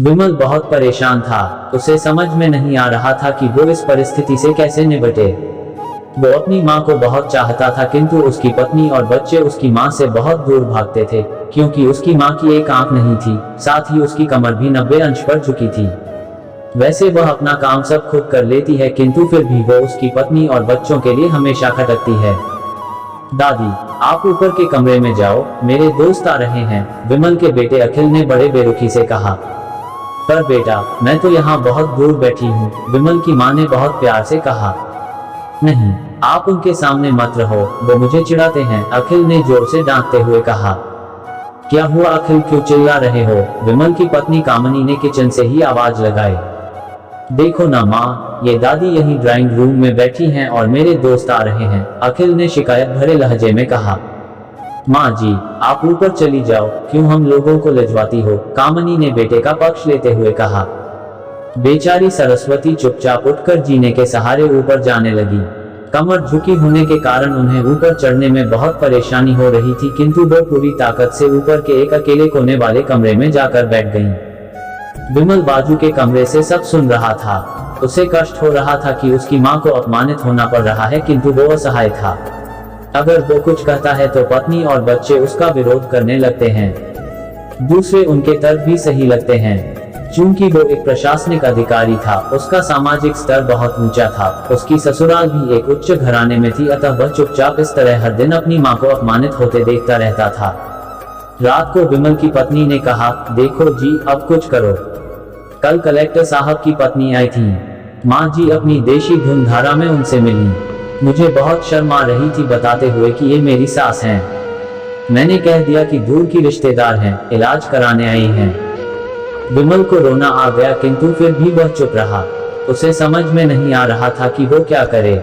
विमल बहुत परेशान था। उसे समझ में नहीं आ रहा था कि वो इस परिस्थिति से कैसे निपटे। वो अपनी माँ को बहुत चाहता था, किंतु उसकी पत्नी और बच्चे उसकी माँ से बहुत दूर भागते थे, क्योंकि उसकी माँ की एक आंख नहीं थी, साथ ही उसकी कमर भी 90 अंश पर झुकी थी। वैसे वह अपना काम सब खुद कर लेती है, किंतु फिर भी वो उसकी पत्नी और बच्चों के लिए हमेशा खटकती है। दादी, आप ऊपर के कमरे में जाओ, मेरे दोस्त आ रहे हैं, विमल के बेटे अखिल ने बड़े बेरुखी से कहा। पर बेटा, मैं तो यहाँ बहुत दूर बैठी हूँ, विमल की माँ ने बहुत प्यार से कहा। नहीं, आप उनके सामने मत रहो, वो मुझे चिढ़ाते हैं, अखिल ने जोर से डांटते हुए कहा। क्या हुआ अखिल, क्यों चिल्ला रहे हो? विमल की पत्नी कामनी ने किचन से ही आवाज लगाई। देखो ना माँ, ये दादी यही ड्राइंग रूम में बैठी हैं और मेरे दोस्त आ रहे हैं, अखिल ने शिकायत भरे लहजे में कहा। माँ जी, आप ऊपर चली जाओ, क्यों हम लोगों को लजवाती हो, कामनी ने बेटे का पक्ष लेते हुए कहा। बेचारी सरस्वती चुपचाप उठकर जीने के सहारे ऊपर जाने लगी। कमर झुकी होने के कारण उन्हें ऊपर चढ़ने में बहुत परेशानी हो रही थी, किंतु वो पूरी ताकत से ऊपर के एक अकेले कोने वाले कमरे में जाकर बैठ गईं। विमल बाजू के कमरे से सब सुन रहा था। उसे कष्ट हो रहा था कि उसकी माँ को अपमानित होना पड़ रहा है, किंतु वो असहाय था। अगर वो कुछ कहता है तो पत्नी और बच्चे उसका विरोध करने लगते हैं। दूसरे उनके तर्क भी सही लगते हैं। चूंकि वो एक प्रशासनिक अधिकारी था, उसका सामाजिक स्तर बहुत ऊंचा था, उसकी ससुराल भी एक उच्च घराने में थी, अतः वह चुपचाप इस तरह हर दिन अपनी माँ को अपमानित होते देखता रहता था। रात को विमल की पत्नी ने कहा, देखो जी, अब कुछ करो। कल कलेक्टर साहब की पत्नी आई थी। माँ जी अपनी देशी धुनधारा में उनसे मिली। मुझे बहुत शर्म आ रही थी बताते हुए कि ये मेरी सास हैं। मैंने कह दिया कि दूर की रिश्तेदार हैं, इलाज कराने आई हैं। विमल को रोना आ गया, किंतु फिर भी वह चुप रहा। उसे समझ में नहीं आ रहा था कि वो क्या करे।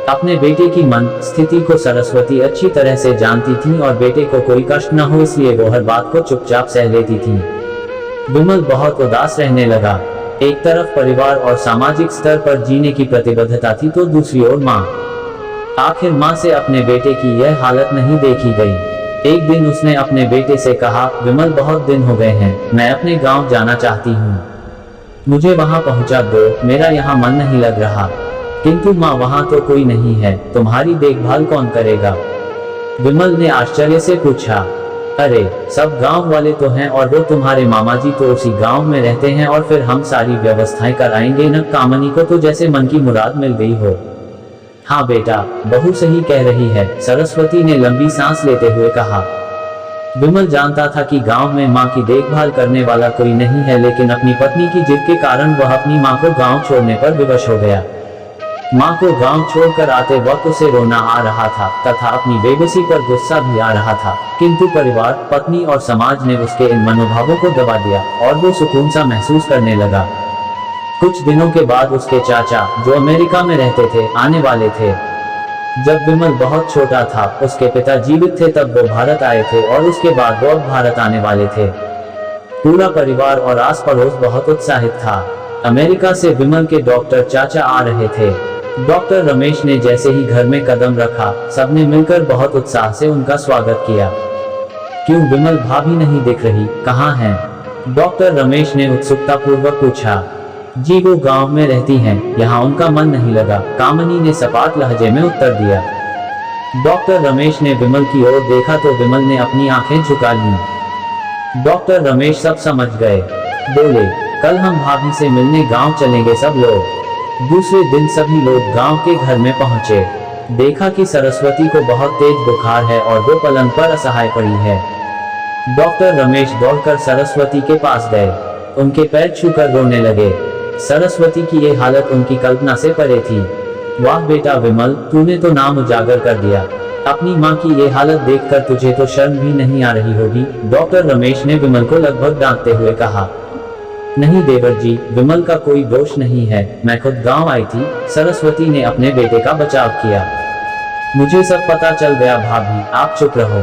अपने बेटे की मन स्थिति को सरस्वती अच्छी तरह से जानती थी और बेटे को कोई कष्ट न हो इसलिए वो हर बात को चुपचाप सह लेती थी। विमल बहुत उदास रहने लगा। एक तरफ परिवार और सामाजिक स्तर पर जीने की प्रतिबद्धता थी, तो दूसरी ओर माँ। आखिर माँ से अपने बेटे की यह हालत नहीं देखी गई। एक दिन उसने अपने बेटे से कहा, विमल बहुत दिन हो गए हैं, मैं अपने गांव जाना चाहती हूँ, मुझे वहां पहुंचा दो, मेरा यहाँ मन नहीं लग रहा। किंतु माँ, वहां तो कोई नहीं है, तुम्हारी देखभाल कौन करेगा? विमल ने आश्चर्य से पूछा। अरे, सब गांव वाले तो हैं और वो तुम्हारे मामा जी तो उसी गांव में रहते हैं, और फिर हम सारी व्यवस्थाएं कराएंगे न। कामनी को तो जैसे मन की मुराद मिल गई हो। हाँ बेटा, बहू सही कह रही है, सरस्वती ने लंबी सांस लेते हुए कहा। विमल जानता था कि गांव में मां की देखभाल करने वाला कोई नहीं है, लेकिन अपनी पत्नी की जिद के कारण वह अपनी मां को गांव छोड़ने पर विवश हो गया। मां को गांव छोड़कर आते वक्त उसे रोना आ रहा था तथा अपनी बेबसी पर गुस्सा भी आ रहा था, किंतु परिवार, पत्नी और समाज ने उसके इन मनोभावों को दबा दिया और वो सुकून सा महसूस करने लगा। कुछ दिनों के बाद उसके चाचा, जो अमेरिका में रहते थे, आने वाले थे। जब विमल बहुत छोटा था, उसके पिता जीवित थे तब वो भारत आए थे और उसके बाद वो अब भारत आने वाले थे। पूरा परिवार और आस पड़ोस बहुत उत्साहित था। अमेरिका से विमल के डॉक्टर चाचा आ रहे थे। डॉक्टर रमेश ने जैसे ही घर में कदम रखा, सबने मिलकर बहुत उत्साह से उनका स्वागत किया। क्यों विमल भाभी नहीं दिख रही, कहाँ हैं? डॉक्टर रमेश ने उत्सुकता पूर्वक पूछा। जी, वो गांव में रहती हैं, यहाँ उनका मन नहीं लगा, कामनी ने सपाट लहजे में उत्तर दिया। डॉक्टर रमेश ने विमल की ओर देखा तो विमल ने अपनी आंखें झुका लीं। डॉक्टर रमेश सब समझ गए। बोले, कल हम भाभी से मिलने गांव चलेंगे सब लोग। दूसरे दिन सभी लोग गांव के घर में पहुंचे। देखा कि सरस्वती को बहुत तेज बुखार है और वो पलंग पर असहाय पड़ी है। डॉक्टर रमेश दौड़कर सरस्वती के पास गए, उनके पैर छूकर रोने लगे। सरस्वती की ये हालत उनकी कल्पना से परे थी। वाह बेटा विमल, तूने तो नाम उजागर कर दिया। अपनी माँ की ये हालत देखकर तुझे तो शर्म भी नहीं आ रही होगी, डॉक्टर रमेश ने विमल को लगभग डांटते हुए कहा। नहीं देवर जी, विमल का कोई दोष नहीं है, मैं खुद गांव आई थी, सरस्वती ने अपने बेटे का बचाव किया। मुझे सब पता चल गया भाभी, आप चुप रहो।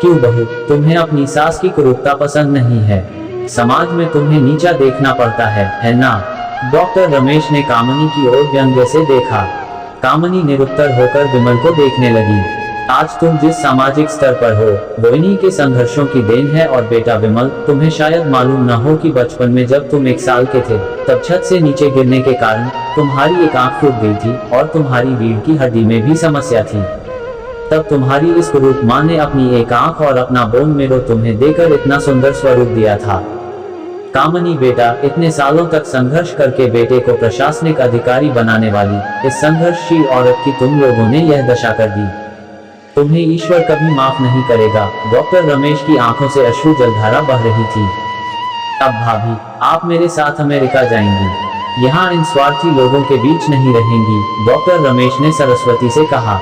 क्यों बहू, तुम्हें अपनी सास की कुरूपता पसंद नहीं है? समाज में तुम्हें नीचा देखना पड़ता है ना? डॉक्टर रमेश ने कामनी की ओर व्यंग्य से देखा। कामनी निरुत्तर होकर विमल को देखने लगी। आज तुम जिस सामाजिक स्तर पर हो वो इन्हीं के संघर्षों की देन है। और बेटा विमल, तुम्हें शायद मालूम न हो कि बचपन में जब तुम 1 साल के थे तब छत से नीचे गिरने के कारण तुम्हारी एक आंख टूट गई थी और तुम्हारी रीढ़ की हड्डी में भी समस्या थी। तब तुम्हारी इस कुरूप माँ ने अपनी एक आंख और अपना बोन मेरो तुम्हें देकर इतना सुंदर स्वरूप दिया था। कामनी बेटा, इतने सालों तक संघर्ष करके बेटे को प्रशासनिक अधिकारी बनाने वाली इस संघर्षशील औरत की तुम लोगों ने यह दशा कर दी। तुम्हें ईश्वर कभी माफ नहीं करेगा। डॉक्टर रमेश की आंखों से अश्रु जलधारा बह रही थी। अब भाभी, आप मेरे साथ अमेरिका जाएंगी, यहाँ इन स्वार्थी लोगों के बीच नहीं रहेंगी, डॉक्टर रमेश ने सरस्वती से कहा।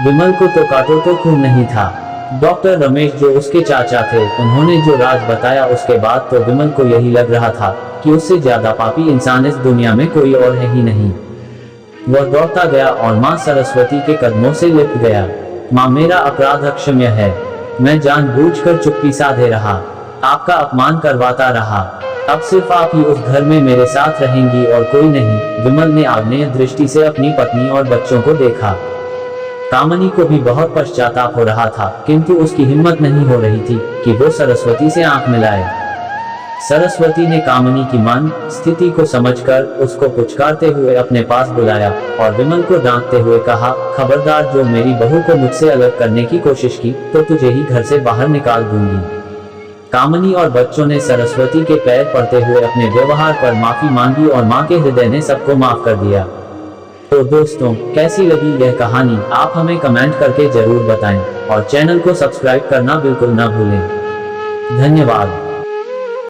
विमल को तो काटो तो खून नहीं था। डॉक्टर रमेश जो उसके चाचा थे, उन्होंने जो राज बताया उसके बाद तो विमल को यही लग रहा था कि उससे ज्यादा पापी इंसान इस दुनिया में कोई और है ही नहीं। वह दौड़ता गया और माँ सरस्वती के कदमों से लिपट गया। माँ, मेरा अपराध अक्षम्य है। मैं जानबूझकर चुप्पी साधे रहा, आपका अपमान करवाता रहा। अब सिर्फ आप ही उस घर में मेरे साथ रहेंगी और कोई नहीं। विमल ने आग्नेय दृष्टि से अपनी पत्नी और बच्चों को देखा। कामनी को भी बहुत पश्चाताप हो रहा था, किंतु उसकी हिम्मत नहीं हो रही थी कि वो सरस्वती से आंख मिलाए। सरस्वती ने कामनी की मन स्थिति को समझकर उसको पुचकारते हुए अपने पास बुलाया और विमल को डांटते हुए कहा, खबरदार, जो मेरी बहू को मुझसे अलग करने की कोशिश की तो तुझे ही घर से बाहर निकाल दूंगी। कामनी और बच्चों ने सरस्वती के पैर पड़ते हुए अपने व्यवहार पर माफी मांगी और माँ के हृदय ने सबको माफ कर दिया। तो दोस्तों, कैसी लगी यह कहानी आप हमें कमेंट करके जरूर बताएं और चैनल को सब्सक्राइब करना बिल्कुल ना भूलें। धन्यवाद।